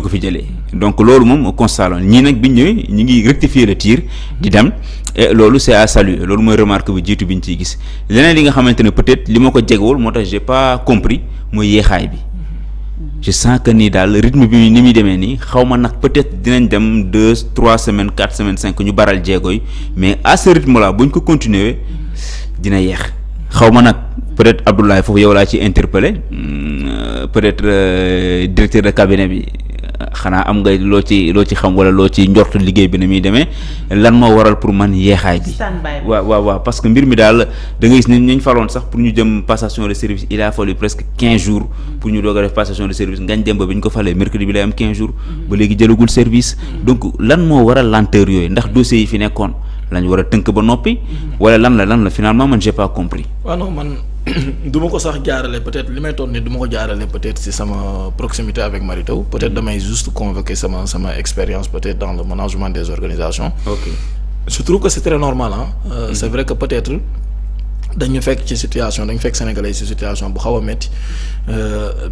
ko fi jëlee donc loolu moom constat la ñii nag bi ñu ñëwee ñu ngi rectifier le tir di dem et loolu c'est à saluer loolu mooy remarque bu jiitu bi ñu ciy gis leneen li nga xamante ne peut-être li ma ko jegewul moo tax j'ai pas compris mooy yéexaay bi je sens que nii daal rythme bi ni muy demee nii xaw ma nag peut-être dinañ dem 2-3 semaines 4 semaines 5 ñu baral jéego yi mais à ce rythme là bu ñu ko continuer dina yéex xaw ma nag peut-être Abdoulaye foofu yow laa ci interpellé peut-être directeur de cabinet bi xanaa am nga loo ci xam wala loo ci njort liggéey bi na muy demee lan moo waral pour man yeexaay bi waaw parce que mbir mi daal da ngay gis ne ñu faloon sax pour ñu jëm passation de service il a fallu presque 15 jours pour ñu doog a def passation de service ngañ dem ba bi ñu ko falee mercredi bi lay am 15 jours ba léegi jëlagul service donc lan moo waral lenteur yooyu ndax dossiers yi fi nekkoon lañ war a tënk ba noppi wala lan la finalement man j'ai pas compris. waaw non man du ma ko sax jaarale peut-être li may toon ni du ma ko jaarale peut-être si sama proximité avec Mary Teuw peut-être damay juste convoquer sama expérience peut-être dans le management des organisations. Ok. Je trouve que c'est très normal c'est vrai que peut-être dañu fekk ci situation dañu fekk sénégalais ci situation bu xaw a métti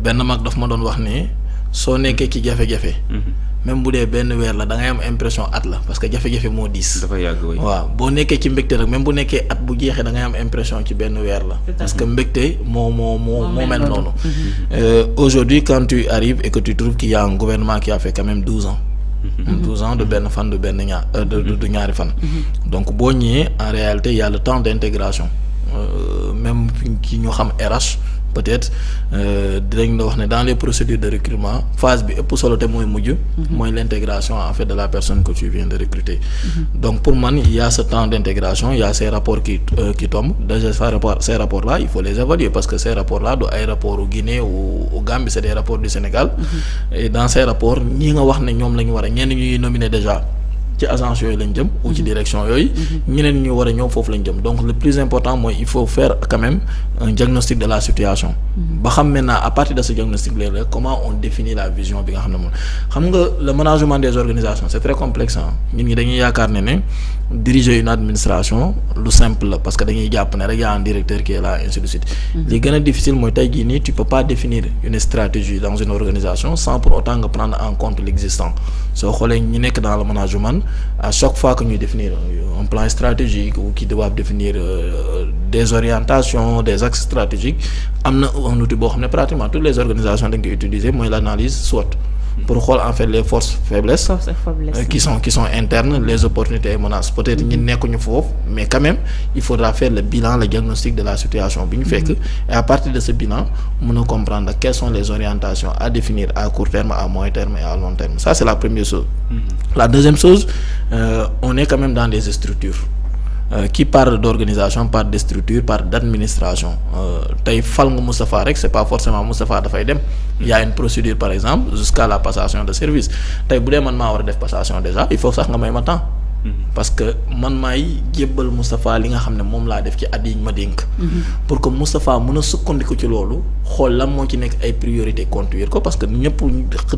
benn mag daf ma doon wax ne soo nekkee ci jafe-jafe. même bu dee benn weer la da ngay am impression at la parce que jafe-jafe moo diis. dafa yàgg waaw boo nekkee ci mbégte rek même bu nekkee at bu jeexee da ngay am impression ci benn weer la. parce que mbégte moo mel noonu. Aujourd'hui quand tu arrives et que tu trouves qu'il y a un gouvernement qui a fait quand même 12 ans. 12 ans de benn fan de benn du ñaari fan. donc boo ñëwee en réalité il y a le temps d'intégration même ki ñu xam RH. peut-être dinañ la wax ne dans les procédures de recrutement phase bi ëpp solo te mooy mujj. mooy l'intégration en fait de la personne que tu viens de recruter. Donc pour man il y a ce temps d'intégration il y a ces rapports qui tombent déjà ces rapports là il faut les évaluer parce que ces rapports là du ay rapports au Guinée ou au Gambie c'est des rapports du Sénégal. Et dans ces rapports ñi nga wax ne ñoom la ñu war a ñenn ñuy nominer déjà. ci agence yooyu lañ jëm ou ci direction yooyu ñeneen ñu war a ñëw foofu lañ jëm donc le plus important mooy il faut faire quand même un diagnostic de la situation ba xam maintenant à partir de ce diagnostic là comment on définit la vision bi nga xam ne moom xam nga le management des organisations c'est très complexe ñun ñi dañuy yaakaar ne diriger une administration lu simple la parce que dañuy jàpp ne rek y a un directeur qui est là ainsi de suite li gën a difficile mooy tey jii nii tu peux pas définir une stratégie dans une organisation sans pour autant nga prendre en compte l'existant soo xoolee ñi nekk dans le management à chaque fois que ñuy définir un plan stratégique ou qui doivent définir des orientations des axes stratégiques am na un outil boo xam ne pratiquement toutes les organisations dañ koy utiliser mooy l'analyse SWOT pour xool en fait les forces faiblesses qui sont internes les opportunités et menaces peut-être ñi nekkuñu foofu mais quand même il faudra faire le bilan le diagnostic de la situation bi ñu fekk et à partir de ce bilan mën a comprendre quelles sont les orientations à définir à court terme à moyen terme et à long terme ça c'est la première chose. La deuxième chose on est quand même dans des structures qui parle d'organisation parle de structure parle d'administration tey fal nga Moustapha rek c'est pas forcément Moustapha dafay dem il y a une procédure par exemple jusqu'à la passation de service tey bu dee man maa war a def passation déjà il faut sax nga may ma temps parce que man maay jébbal Moustapha li nga xam ne moom laa def ci at yi ma dénk pour que Moustapha mën a sukkandiku ci loolu xool lan moo ci nekk ay priorités conduire ko parce que ñëpp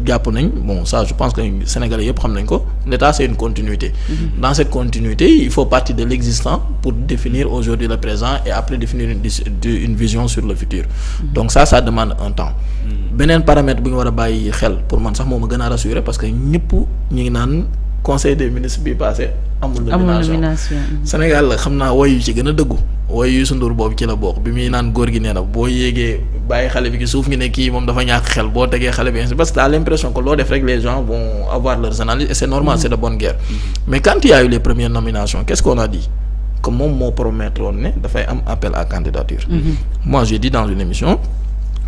jàpp nañ bon ça je pense que Sénégalais yëpp xam nañ ko l'État c'est une continuité dans cette continuité il faut partir de l'existant pour définir aujourd'hui le présent et après définir une vision sur le futur donc ça demande un temps beneen paramètre bu ñu war a bàyyi xel pour man sax moo ma gën a rassurer parce que ñëpp ñu ngi naan conseil des ministres bi passé amul nomination Sénégal la xam naa woy yu ci gën a dëggu woy Youssou Ndour boobu ci la bokk bi muy naan góor gi nee na boo yéegee bàyyi xale bi ci suuf ngi ne kii moom dafa ñàkk xel boo tegee xale bi ainsi parce que t'as l'impression que loo def rek les gens vont avoir leurs analyses et c'est normal c'est de bonne guerre mais quand il y a eu les premières nominations qu'est-ce qu'on a dit que moom moo promettre woon ne dafay am appel à candidature moi j'ai dit dans une émission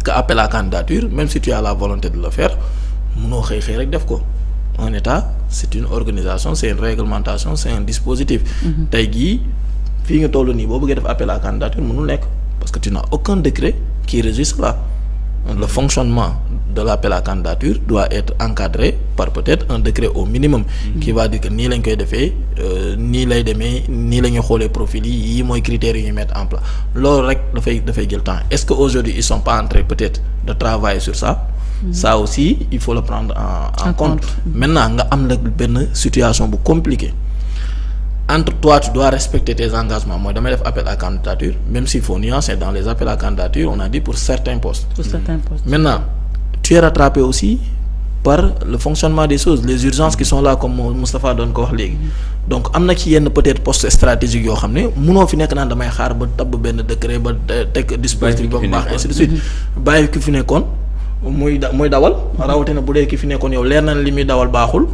que appel à candidature même si tu as la volonté de le faire mënoo xëy rek def ko un État c'est une organisation c'est une réglementation c'est un dispositif tey jii fii nga toll nii boo bëggee def appel à candidature mënul nekk parce que tu n'as aucun décret qui régit cela le fonctionnement de l'appel à candidature doit être encadré par peut-être un décret au minimum qui va dire que nii lañ koy defee nii lay demee nii la ñuy xoolee profil yi mooy critères yi ñuy mettre en place loolu rek dafay jël temps est-ce que aujourd'hui ils sont pas en train peut-être de travailler sur ça ça aussi il faut le prendre en compte maintenant nga am nag benn situation bu compliquée entre toi tu dois respecter tes engagements mooy damay def appel à candidature même s'il faut nuancer dans les appels à candidature on a dit pour certains postes maintenant tu es rattrapé aussi par le fonctionnement des choses, les urgences qui sont là comme Moustapha doon ko wax léegi. Donc am na ci yenn peut-être poste stratégique yoo xam ne munoo fi nekk naan damay xaar ba tabb benn décret ba teg dispositif ba mu baax ainsi de suite bàyyi ki fi nekkoon muy dawal rawatina bu dee ki fi nekkoon yow leer na li muy dawal baaxul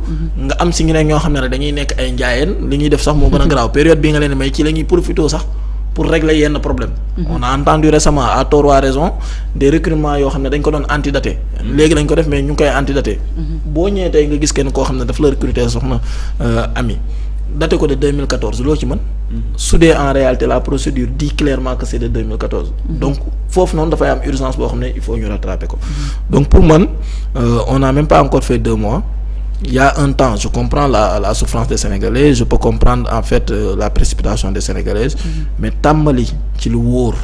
nga am si ñeneen ñoo xam ne rek dañuy nekk ay njaayeen li ñuy def sax moo gën a garaaw période bi nga leen may ci la ñuy profité sax pour régler yenn problème on a entendu récemment à tort ou à raison des recrutements yoo xam ne dañ ko doon antidaté léegi lañ ko def mais ñu ngi koy antidaté boo ñëwee tey nga gis kenn koo xam ne daf la recruter soxna Ami daté ko de 2014 loo ci mën su dee en réalité la procédure dit clairement que c'est de 2014 donc foofu noonu dafay am urgence boo xam ne il faut ñu rattraper ko donc pour man on n'a même pas encore fait 2 mois il y a un temps je comprends la souffrance des Sénégalais je peux comprendre en fait la précipitation des Sénégalaises mais tàmbali ci lu wóor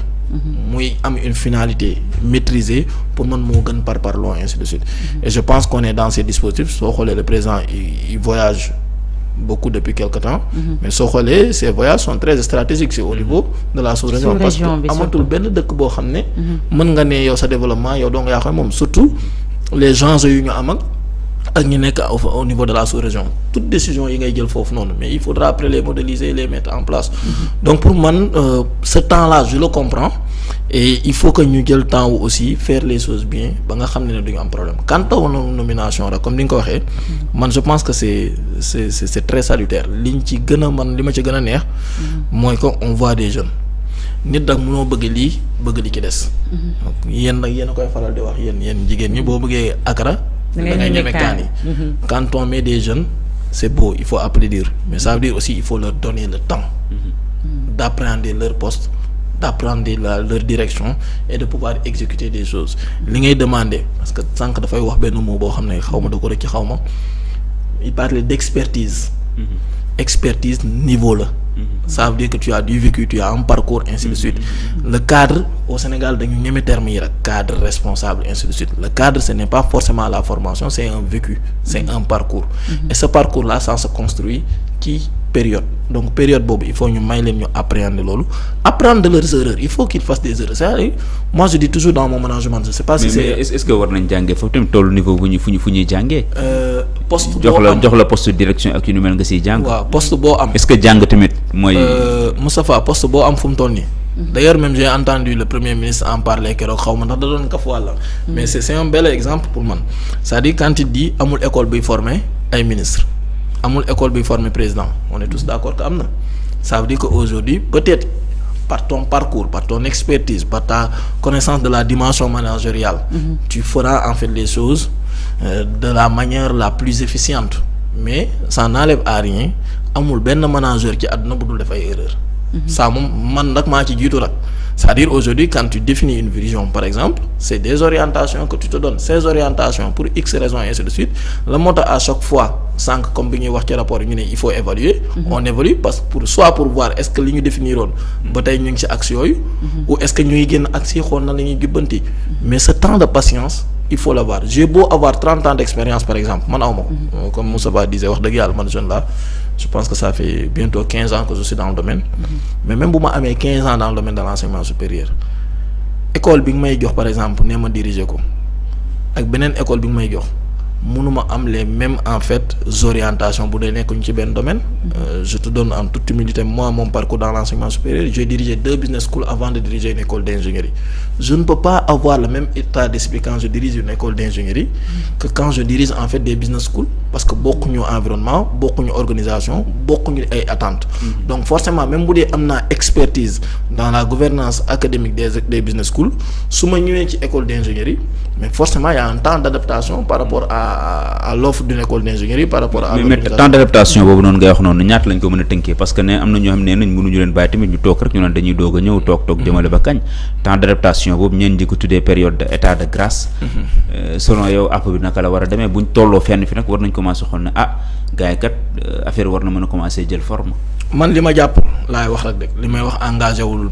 muy am une finalité maîtrisée pour man moo gën par parlons ainsi de suite et je pense qu'on est dans ces dispositifs soo xoolee le président il voyage beaucoup depuis quelque temps mais soo xoolee ces voyages sont très stratégiques c'est au niveau de la sous-région parce que amatul benn dëkk boo xam ne mën nga ne yow sa développement yow doo nga yaa xam moom surtout les enjeux yu ñu am ak ñu nekk au niveau de la sous-région toute décision yi ngay jël foofu noonu mais il faudra après les modéliser les mettre en place donc pour man ce temps-là je le comprends et il faut que ñu jël temps wu aussi faire les choses bien ba nga xam ne duñu am problème quant aux nomination rek comme ni nga ko waxee man je pense que c'est très salutaire liñ ci gën a man li ma ci gën a neex mooy que on voit des jeunes nit nag mënoo bëgg lii bëgg li ci des yéen nag yéen a koy faral di wax yéen jigéen ñi boo bëggee akara da ngay ñeme kaan yi quand on met des jeunes c'est beau il faut applaudir mais ça veut dire aussi il faut leur donner le temps d'appréhender leur poste d'apprendre leur direction et de pouvoir exécuter des choses li ngay demander parce que sànq dafay wax benn mot boo xam ne xaw ma da ko rek ci xaw ma il parlait d'expertise expertise niveau la ça veut dire que tu as du vécu tu as un parcours ainsi de suite le cadre au Sénégal dañu ñeme terme yi rek cadre responsable ainsi de suite le cadre ce n'est pas forcément la formation c'est un vécu c'est un parcours et ce parcours là ça se construit ci période donc période boobu il faut ñu may leen ñu appréhender loolu apprendre de leurs erreurs il faut qu'ils fassent des erreurs c'est-à-dire moi je dis toujours dans mon management je sais pas si c'est est-ce que war nañ jàngee foofu tamit tollu niveau bu ñu fu ñuy jàngee poste jox la poste direction ak yu nu mel nga siy jàng waaw poste boo am est-ce que jàng tamit mooy Moustapha poste boo am fu mu toll nii d'ailleurs même j'ai entendu le premier ministre en parler keroog xaw ma ndax da doon kaf wàlla mais c'est un bel exemple pour man c'est-à-dire quand il dit amul école buy former ay ministre amul école buy former président on est tous d'accord que am na ça veut dire que aujourd'hui peut-être par ton parcours par ton expertise par ta connaissance de la dimension managériale tu feras en fait les choses de la manière la plus efficiente mais ça n'enlève à rien amul benn manager ci àdduna bu dul def ay erreur ça moom man nag maa ci jiitu nag c'est-à-dire aujourd'hui quand tu définis une vision par exemple c'est des orientations que tu te donnes ces orientations pour X raisons et ainsi de suite la moo tax à chaque fois sànq comme bi ñuy wax ci rapport yi ñu ne il faut évaluer on évalue parce que pour voir est-ce que li ñu définiroon ba tey ñu ngi ci axe yooyu ou est-ce que ñu ngi génn axe yi xool na la ñuy jubbanti mais ce temps de patience il faut l'avoir j'ai beau avoir 30 ans d'expérience par exemple man awma ko comme Moustapha disait wax dëgg yàlla man jeune là je pense que ça fait bientôt 15 ans que je suis dans le domaine mais même bu ma amee 15 ans dans le domaine de l'enseignement supérieur école bi nga may jox par exemple nee ma diriger ko ak beneen école bi nga may jox mënuma am les mêmes en fait orientations bu dee nekkuñu ci benn domaine je te donne en toute humilité moi mon parcours dans l'enseignement supérieur j'ai dirigé 2 business schools avant de diriger une école d'ingénierie je ne peux pas avoir le même état d'esprit quand je dirige une école d'ingénierie que quand je dirige en fait des business schools parce que bokkuñu environnement bokkuñu organisation bokkuñu ay attentes donc forcément même bu dee am naa expertise dans la gouvernance académique des business schools su ma ñëwee ci école d'ingénierie mais forcément il y a un temps d'adaptation par rapport à l'offre d'une école d'ingénierie par rapport à mais temps d'adaptation boobu noonu ngay wax noonu ñaata lañ ko mën a tënkee parce que ne am na ñoo xam ne nañ mënuñu leen bàyyi tamit ñu toog rek ñu naan dañuy doog a ñëw toog jëmale ba kañ temps d'adaptation boobu ñeen di ko tuddee période d'état de grâce selon yow app bi naka la war a demee buñ tolloo fenn fi nag war nañ commencer xool ne gars yi kat affaire war na mën a commencer jël forme man li ma jàpp laay wax rek li may wax engagé wul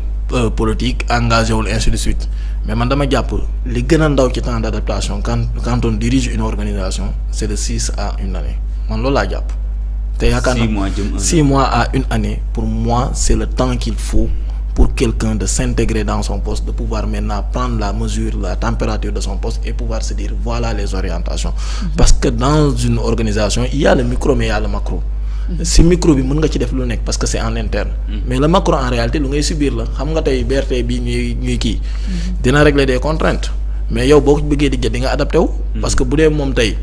politique engagé wul ainsi de suite mais man dama jàpp li gën a ndaw ci temps d'adaptation quand on dirige une organisation c'est de 6 à 1 année man loolu laa jàpp te yaakaar na 6 mois à 1 année pour moi c'est le temps qu'il faut pour quelqu'un de s'intégrer dans son poste, de pouvoir maintenant prendre la mesure, la température de son poste et pouvoir se dire voilà les orientations. Parce que dans une organisation, il y a le micro mais il y a le macro. Si micro bi mën nga ci def lu nekk parce que c'est en interne. Mais le macro en réalité lu ngay subir la xam nga tey BRT bi ñuy kii. dina régler des contraintes mais yow boo ko bëggee di jël di nga adapté wu. parce que bu dee moom tey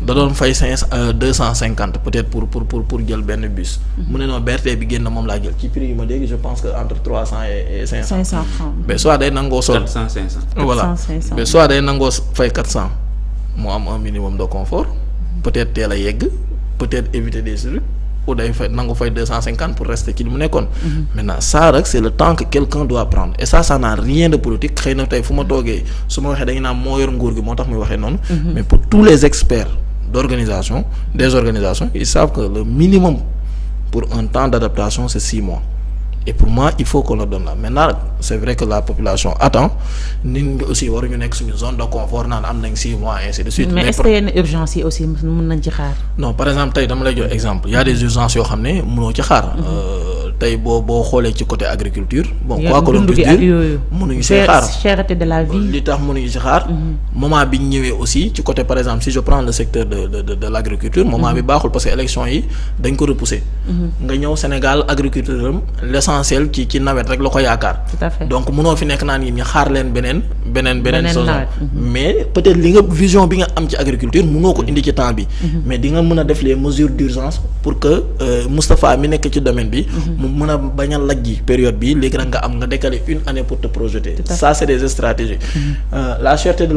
da doon fay 250 peut-être pour jël benn bus. mu ne non BRT bi génn moom laa jël ci prix yi ma dégg je pense que entre 300 et 500. 500 francs. Mais soit day nangoo sol 400 500. Voilà 500. Mais soit day nangoo fay 400 mu am un minimum de confort peut-être teel a yegg peut-être éviter des trucs. ou day fay nangu fay 250 pour rester ci li mu nekkoon. Maintenant ça rek c'est le temps que quelqu'un doit prendre et ça n'a rien de politique xëy na tey fu ma toogee su ma waxee dañu naan moo yor nguur gi moo tax muy waxee noonu. Mais pour tous les experts d'organisation des organisations ils savent que le minimum pour un temps d'adaptation c'est 6 mois. Et pour moi il faut qu'on le donne là maintenant c'est vrai que la population attend nit ñi aussi waruñu nekk suñu zone de confort naan am nañ 6 mois ainsi de suite. mais est-ce que yenn urgence yi aussi mën nañ ci xaar. non par exemple tey dama lay jox exemple il y a des urgences yoo xam ne mënoo ci xaar. tey boo xoolee ci côté agriculture. bon quoi que l'on puisse dire mënuñu see xaar cherté de la vie. li tax mënuñu si xaar. moment bi ñu ñëwee aussi ci côté par exemple si je prends le secteur de l'agriculture. moment bi baaxul parce que élection yi dañ ko repousser. nga ñëw Sénégal agriculture am l'essentiel ci nawet rek la ko yaakaar. tout à fait donc mënoo fi nekk naan ñi xaar leen beneen saison. mais peut-être li nga vision bi nga am ci agriculture mënoo ko indi ci temps bi. mais di nga mën a def les mesures d'urgence pour que Moustapha mi nekk ci domaine bi. mu mën a bañ a lajji période bi léegi nag nga décaler une année pour te projeter. Ça c'est des stratégies. La cherté de